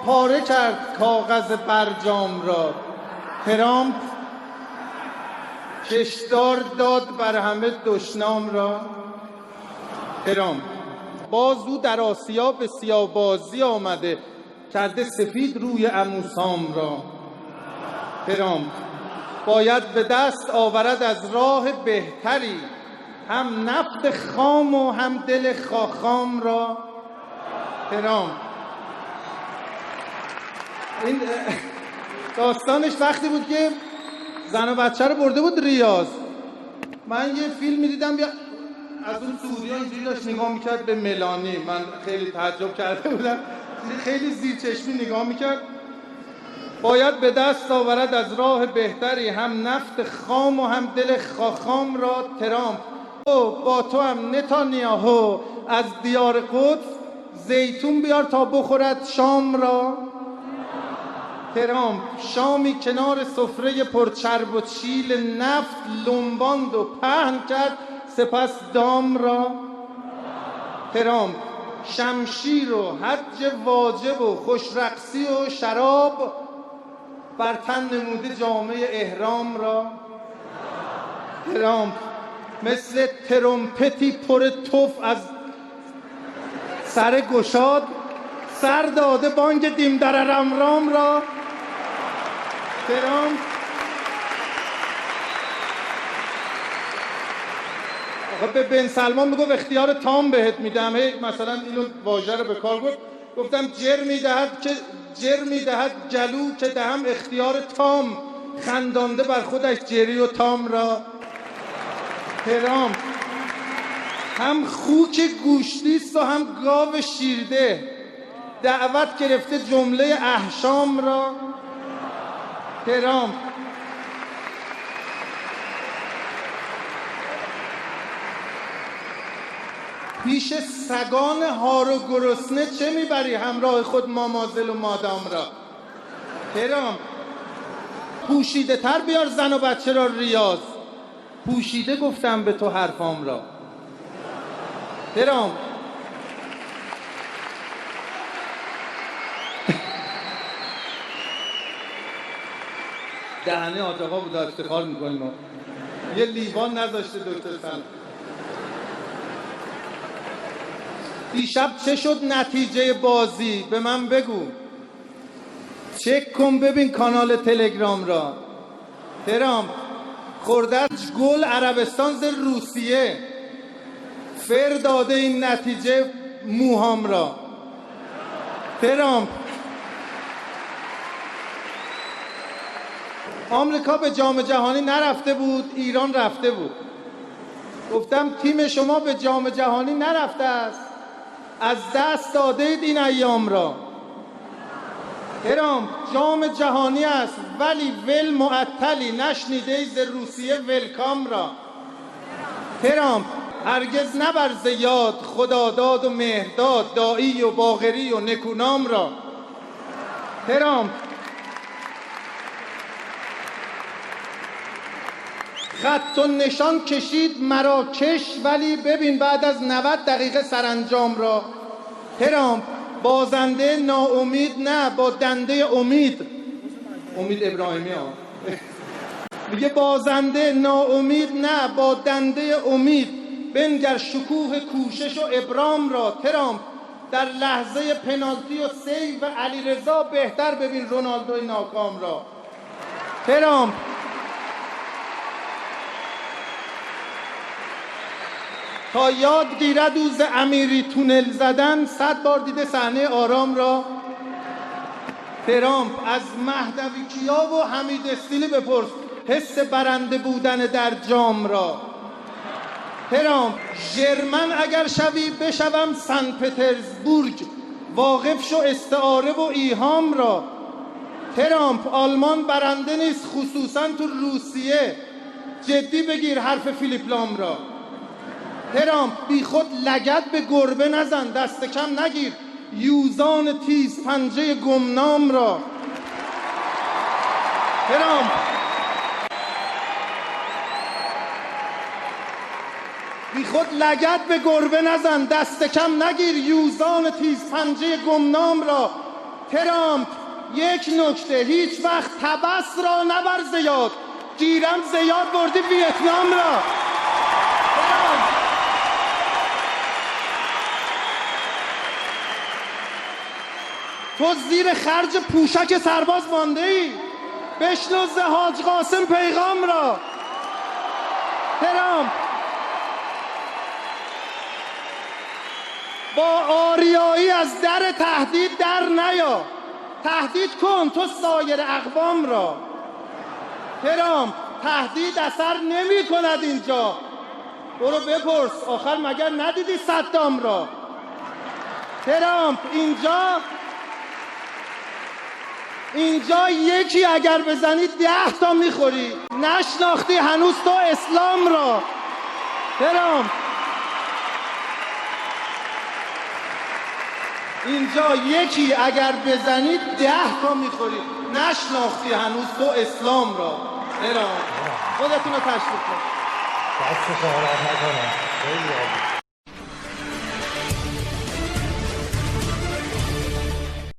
پاره کرد کاغذ برجام را. ترامپ کشدار داد بر همه دشنام را. ترامپ باز او در آسیا به سیاه‌بازی آمده، کرده سفید روی عموسام را. ترامپ باید به دست آورد از راه بهتری، هم نفت خام و هم دل خاخام را. ترامپ این داستانش وقتی بود که زن و بچه رو برده بود ریاض. من یه فیلم می‌دیدم از اون سعودی‌ها اینجوری داشت نگاه می‌کرد به ملانی. من خیلی تعجب کرده بودم، خیلی زیرچشمی نگاه می‌کرد. باید به دست آورد از راه بهتری، هم نفت خام و هم دل خاخام را. ترامپ با تو هم نتانیاهو از دیار قدس زیتون بیار تا بخورد شام را. ترامپ شامی کنار سفره پرچرب و چیل نفت لنباند و پهن کرد سپس دام را. ترامپ شمشیر و حج واجب و خوشرقصی و شراب بر تن نموده جامعه احرام را. ترامپ مثل ترومپتی پر تف از سر گشاد سر داده بانگ دیم دررم رام را. ترامپ به بن سلمان میگفت اختیار تام بهت میدم. مثلا اینو واژه رو به کار گفتم جر میدهد گلو که دهم اختیار تام، خندانده بر خودش جری و تام را. ترامپ هم خوک گوشتیست و هم گاو شیرده، دعوت گرفته جمله احشام را. ترامپ پیش سگان هار و گرسنه چه میبری همراه خود مامازل و مادام را. ترامپ پوشیده تر بیار زن و بچه را ریاض، پوشیده گفتم به تو حرفام را. ترامپ دهنه حاج آقا بود، افتخار میکنیم یه لیوان نذاشته دکتر سن. دیشب چه شد نتیجه بازی به من بگو، چک کن ببین کانال تلگرام را. ترامپ خوردش گل عربستان ز روسیه، فر داده این نتیجه موهام را. ترامپ آمریکا به جام جهانی نرفته بود، ایران رفته بود. گفتم تیم شما به جام جهانی نرفته است، از دست داده اید این ایام را. ترامپ جام جهانی است ولی ول معطلی، نشنیده ای ز روسیه ولکام را. ترامپ هرگز نبر ز یاد خداداد و مهرداد، داعی و باقری و نکونام را. ترامپ خط و نشان کشید مراکش ولی ببین بعد از 90 دقیقه سرانجام را. ترامپ بازنده ناامید نه با دنده امید ابراهیمی ها میگه بازنده ناامید نه با دنده امید، بنگر شکوه کوشش و ابرام را. ترامپ در لحظه پنالتی و سیو علیرضا بهتر ببین رونالدوی ناکام را. ترامپ تا یاد گیرد او ز امیری تونل زدن، 100 بار دیده صحنه آرام را. ترامپ از مهدوی کیا و حمید استیلی بپرس حس برنده بودن در جام را. ترامپ ژرمن اگر شوی بشوم سن پترزبورگ، واقف شو استعاره و ایهام را. ترامپ آلمان برنده نیست خصوصا تو روسیه، جدی بگیر حرف فیلیپ لام را. ترامپ بی خود لگد به گربه نزن، دست کم نگیر یوزان تیز پنجه گمنام را. ترامپ بی خود لگد به گربه نزن، دست کم نگیر یوزان تیز پنجه گمنام را. ترامپ یک نکته، هیچ وقت تبس را نبر زیاد، گیرم زیاد بردی ویتنام را. ترامپ تو زیر خرج پوشک سرباز مانده ای، بشنو ز حاج قاسم پیغام را. ترامپ با آریایی از در تهدید در نیا، تهدید کن تو سایر اقوام را. ترامپ تهدید اثر نمی کند اینجا، برو بپرس آخر مگر ندیدی صدام را. ترامپ اینجا یکی اگر بزنی 10 تا میخوری، نشناختی هنوز تو اسلام را. ترامپ اینجا یکی اگر بزنی 10 تا میخوری، نشناختی هنوز تو اسلام را. ترامپ خودتون رو تشویق کن. دست شما را نکنم. خیلی عالی.